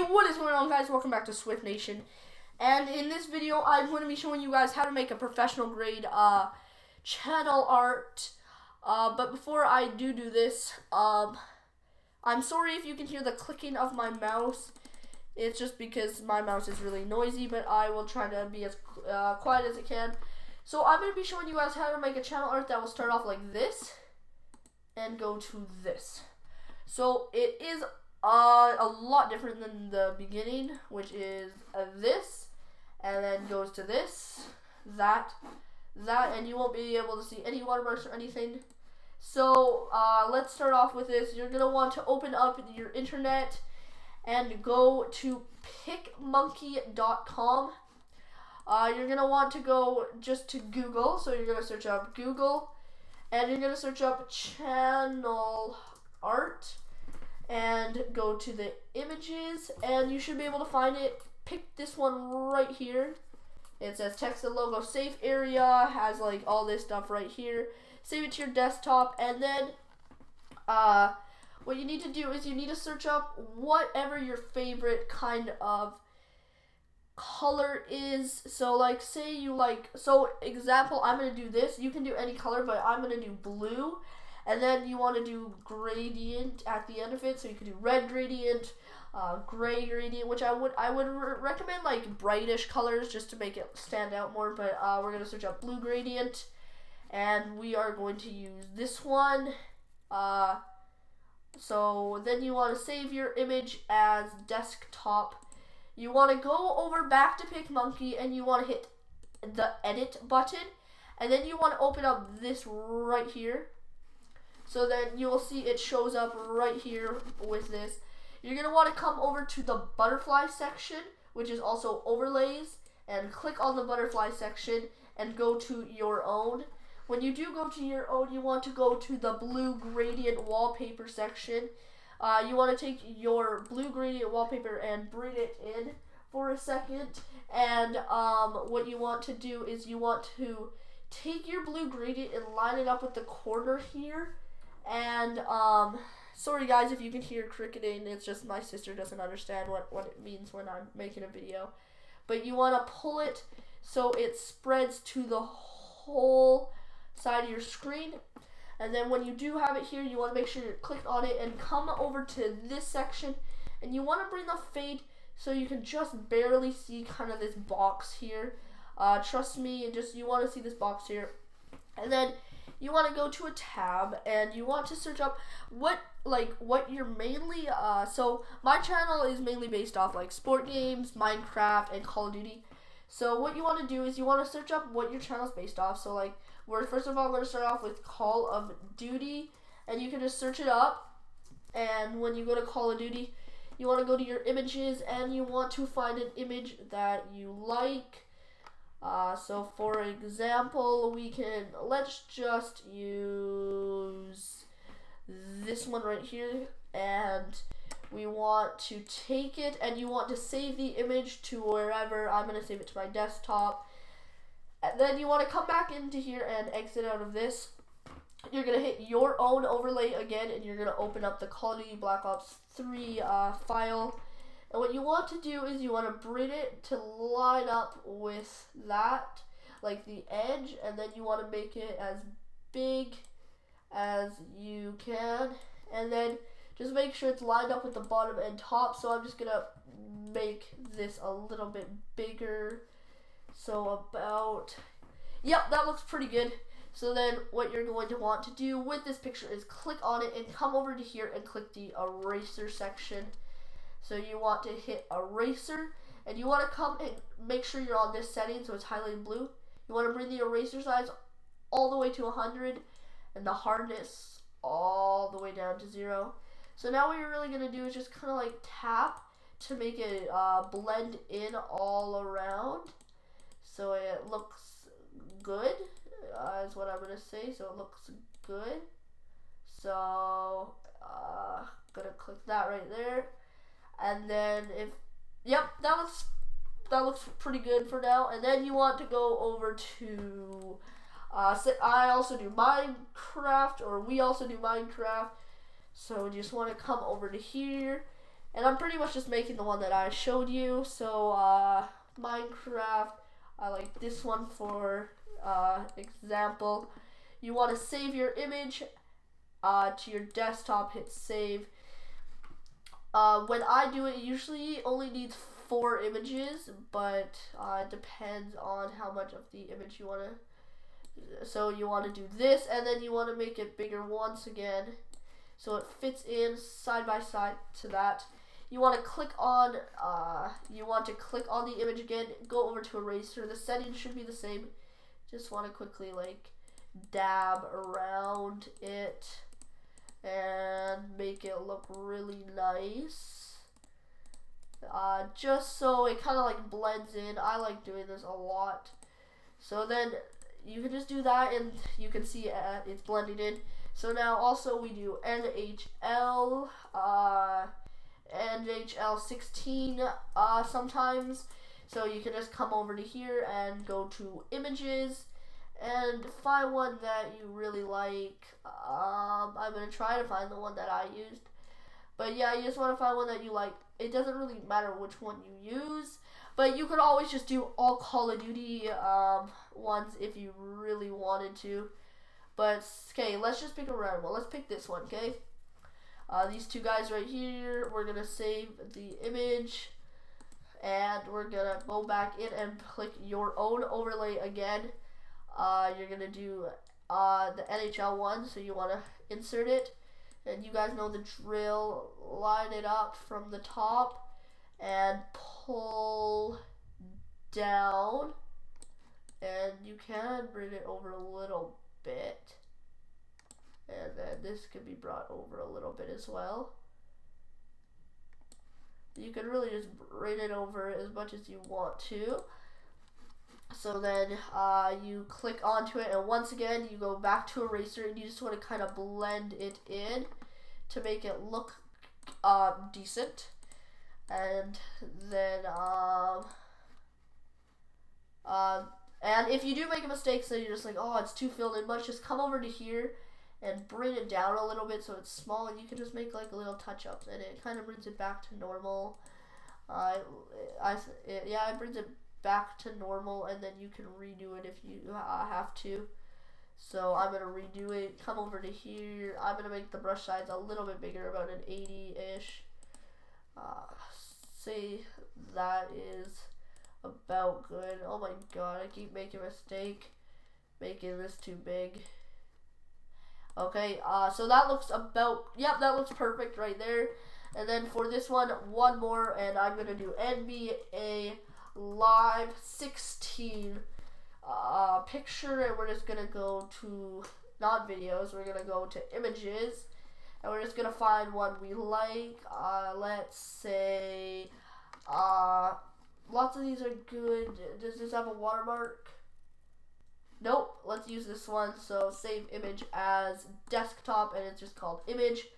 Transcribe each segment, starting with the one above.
what is going on, guys? Welcome back to Swift Nation. And in this video, I'm going to be showing you guys how to make a professional grade channel art. But before I do this, I'm sorry if you can hear the clicking of my mouse. It's just because my mouse is really noisy, but I will try to be as quiet as I can. So I'm going to be showing you guys how to make a channel art that will start off like this and go to this. So it is a lot different than the beginning, which is this, and then goes to this, that, and you won't be able to see any watermarks or anything. So let's start off with this. You're gonna want to open up your internet and go to picmonkey.com. You're gonna want to go just to Google, so you're gonna search up Google, and you're gonna search up channel art. And go to the images, and you should be able to find it. Pick this one right here. It says text and logo safe area, has like all this stuff right here. Save it to your desktop, and then what you need to do is you need to search up whatever your favorite kind of color is. So like, say you like, so example, I'm gonna do this. You can do any color, but I'm gonna do blue. And then you want to do gradient at the end of it, so you can do red gradient, gray gradient, which I would recommend like brightish colors just to make it stand out more. But we're gonna search up blue gradient, and we are going to use this one. So then you want to save your image as desktop. You want to go over back to PicMonkey, and you want to hit the edit button, and then you want to open up this right here. So then you will see it shows up right here with this. You're going to want to come over to the butterfly section, which is also overlays, and click on the butterfly section and go to your own. When you do go to your own, you want to go to the blue gradient wallpaper section. You want to take your blue gradient wallpaper and bring it in for a second. And what you want to do is you want to take your blue gradient and line it up with the corner here. And sorry guys if you can hear cricketing, it's just my sister doesn't understand what it means when I'm making a video. But you want to pull it so it spreads to the whole side of your screen. And then when you do have it here, you want to make sure you click on it and come over to this section, and you want to bring the fade so you can just barely see kind of this box here. Trust me, you want to see this box here. And then you want to go to a tab, and you want to search up what you're mainly, so my channel is mainly based off like sport games, Minecraft, and Call of Duty. So what you want to do is you want to search up what your channel is based off. So like, first of all, we're going to start off with Call of Duty, and you can just search it up. And when you go to Call of Duty, you want to go to your images, and you want to find an image that you like. So for example, let's just use this one right here, and we want to take it, and you want to save the image to wherever. I'm going to save it to my desktop. And then you want to come back into here and exit out of this. You're going to hit your own overlay again, and you're going to open up the Call of Duty Black Ops 3 file. And what you want to do is you want to bring it to line up with that, like the edge, and then you want to make it as big as you can, and then just make sure it's lined up with the bottom and top. So I'm just going to make this a little bit bigger. So yep, that looks pretty good. So then what you're going to want to do with this picture is click on it and come over to here and click the eraser section. So you want to hit eraser, and you want to come and make sure you're on this setting so it's highlighted blue. You want to bring the eraser size all the way to 100 and the hardness all the way down to 0. So now what you're really going to do is just kind of like tap to make it blend in all around so it looks good, is what I'm going to say. So it looks good. So going to click that right there. And then yep, that looks pretty good for now. And then you want to go over to, I also do Minecraft, or we also do Minecraft. So you just want to come over to here, And I'm pretty much just making the one that I showed you. So Minecraft, I like this one for example. You want to save your image to your desktop, hit save. When I do it, usually only needs 4 images, but it depends on how much of the image you want to. So you want to do this, and then you want to make it bigger once again, so it fits in side by side to that. You want to click on the image again. Go over to eraser. The settings should be the same. Just want to quickly like dab around it and make it look really nice. Just so it kind of like blends in. I like doing this a lot. So then you can just do that, and you can see it's blending in. So now also we do NHL. NHL 16 sometimes, so you can just come over to here and go to images and find one that you really like. I'm gonna try to find the one that I used, but yeah, you just want to find one that you like. It doesn't really matter which one you use, but you could always just do all Call of Duty ones if you really wanted to. But okay, let's just pick a random one. Let's pick this one, okay? These 2 guys right here, we're going to save the image, and we're going to go back in and click your own overlay again. You're going to do the NHL one, so you want to insert it, and you guys know the drill. Line it up from the top and pull down, and you can bring it over a little bit. And then this can be brought over a little bit as well. You can really just bring it over as much as you want to. So then you click onto it, and once again you go back to eraser, and you just want to kind of blend it in to make it look decent. And then and if you do make a mistake, so you're just like, oh, it's too filled in much, just come over to here and bring it down a little bit so it's small, and you can just make like little touch-ups, and it kind of brings it back to normal. It brings it back to normal, and then you can redo it if you have to. So I'm gonna redo it. Come over to here. I'm gonna make the brush size a little bit bigger, about an 80-ish. Say that is about good. Oh my god, I keep making a mistake making this too big. Okay, so that looks about, yep, that looks perfect right there. And then for this one more, and I'm going to do NBA Live 16 picture, and we're just going to go to, not videos, we're going to go to images, and we're just going to find one we like. Let's say, lots of these are good. Does this have a watermark? Nope, let's use this one. So save image as desktop, and it's just called image.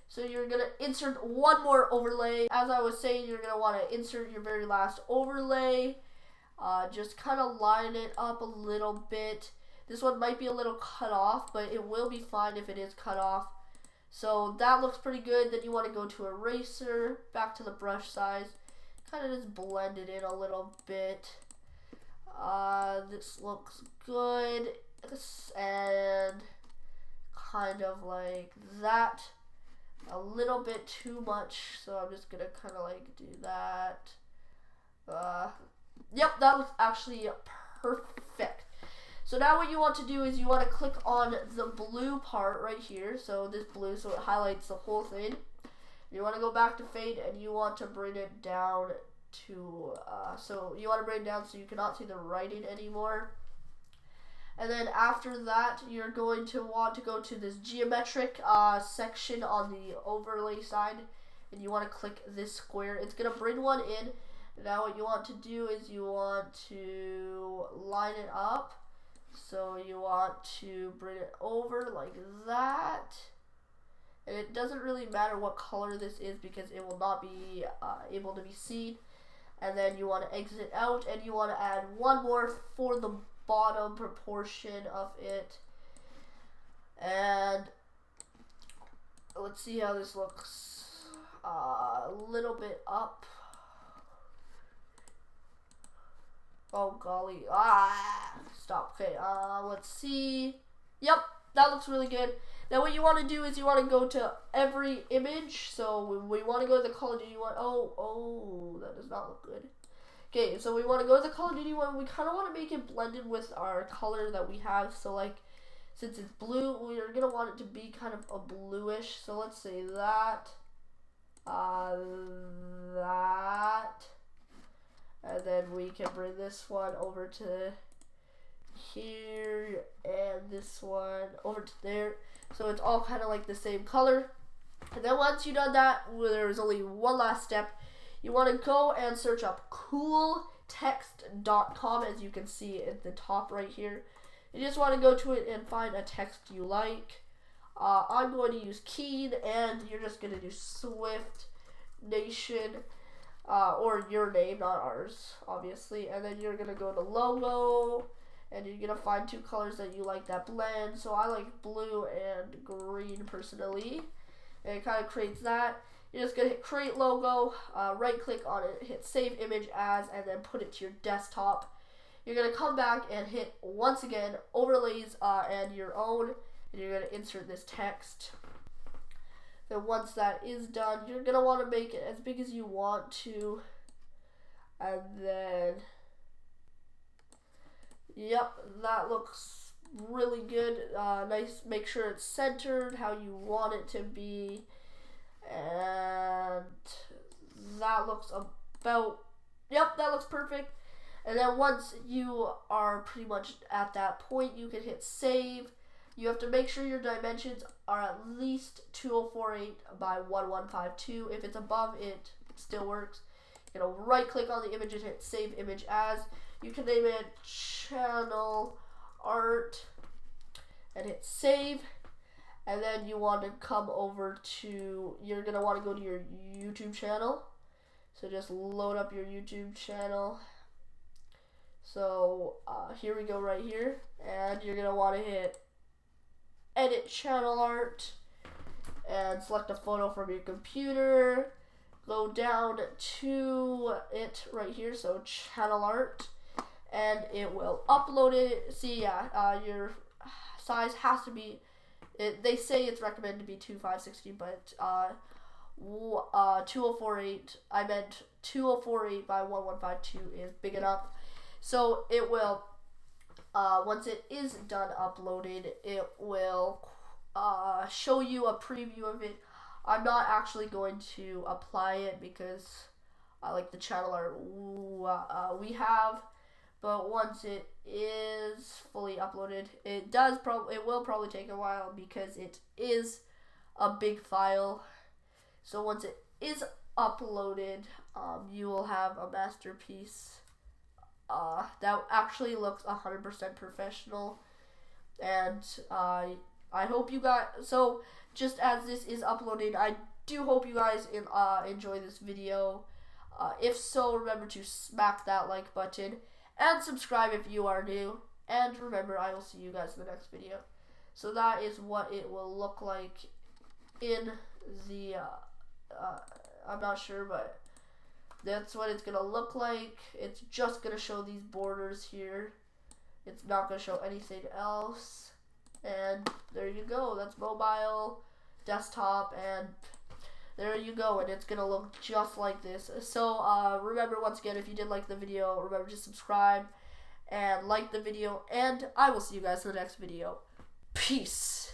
So you're gonna insert one more overlay. As I was saying, you're gonna want to insert your very last overlay. Just kind of line it up a little bit. This one might be a little cut off, but it will be fine if it is cut off. So that looks pretty good. Then you want to go to eraser, back to the brush size, kind of just blend it in a little bit. This looks good, and kind of like that. A little bit too much, so I'm just gonna kind of like do that. Yep, that looks actually perfect. So now what you want to do is you want to click on the blue part right here, so this blue, so it highlights the whole thing. You want to go back to fade, and you want to bring it down to, so you want to bring it down so you cannot see the writing anymore. And then after that, you're going to want to go to this geometric section on the overlay side, and you want to click this square. It's going to bring one in. Now what you want to do is you want to line it up. So you want to bring it over like that. And it doesn't really matter what color this is because it will not be able to be seen. And then you want to exit out, and you want to add one more for the bottom proportion of it. And let's see how this looks. a little bit up. Oh golly, stop. Okay, let's see. Yep, that looks really good. Now what you want to do is you want to go to every image. So we want to go to the Call of Duty one. Oh, that does not look good. Okay, so we want to go to the Call of Duty one. We kind of want to make it blended with our color that we have. So like, since it's blue, we're going to want it to be kind of a bluish. So let's say that. That. And then we can bring this one over to here. And this one over to there. So it's all kind of like the same color. And then once you've done that, there's only one last step. You want to go and search up cooltext.com, as you can see at the top right here. You just want to go to it and find a text you like. I'm going to use Keen, and you're just going to do Swift Nation, or your name, not ours, obviously. And then you're going to go to logo, and you're going to find two colors that you like that blend. So I like blue and green personally, and it kind of creates that. You're just going to hit create logo, right click on it, hit save image as, and then put it to your desktop. You're going to come back and hit, once again, overlays and your own, and you're going to insert this text. Then once that is done, you're going to want to make it as big as you want to, and then, yep, that looks really good. Nice, make sure it's centered how you want it to be. And that looks about, yep, that looks perfect. And then once you are pretty much at that point, you can hit save. You have to make sure your dimensions are at least 2048 by 1152. If it's above it, it still works. Right click on the image and hit save image as. You can name it channel art and hit save. And then you want to come over to, you're going to want to go to your YouTube channel. So just load up your YouTube channel. So here we go right here. And you're going to want to hit edit channel art. And select a photo from your computer. Go down to it right here. So channel art. And it will upload it. See, your size has to be, they say it's recommended to be 2560, but 2048, I meant 2048 by 1152 is big enough. So it will, once it is done uploaded, it will show you a preview of it. I'm not actually going to apply it because I like the channel art we have. But once it is fully uploaded, it will probably take a while because it is a big file. So once it is uploaded, you will have a masterpiece that actually looks 100% professional. And I hope you got, so just as this is uploaded, I do hope you guys enjoy this video. If so, remember to smack that like button. And subscribe if you are new. And remember, I will see you guys in the next video. So that is what it will look like in the, I'm not sure, but that's what it's going to look like. It's just going to show these borders here. It's not going to show anything else. And there you go. That's mobile, desktop, and there you go, and it's gonna look just like this. So remember, once again, if you did like the video, remember to subscribe and like the video, and I will see you guys in the next video. Peace.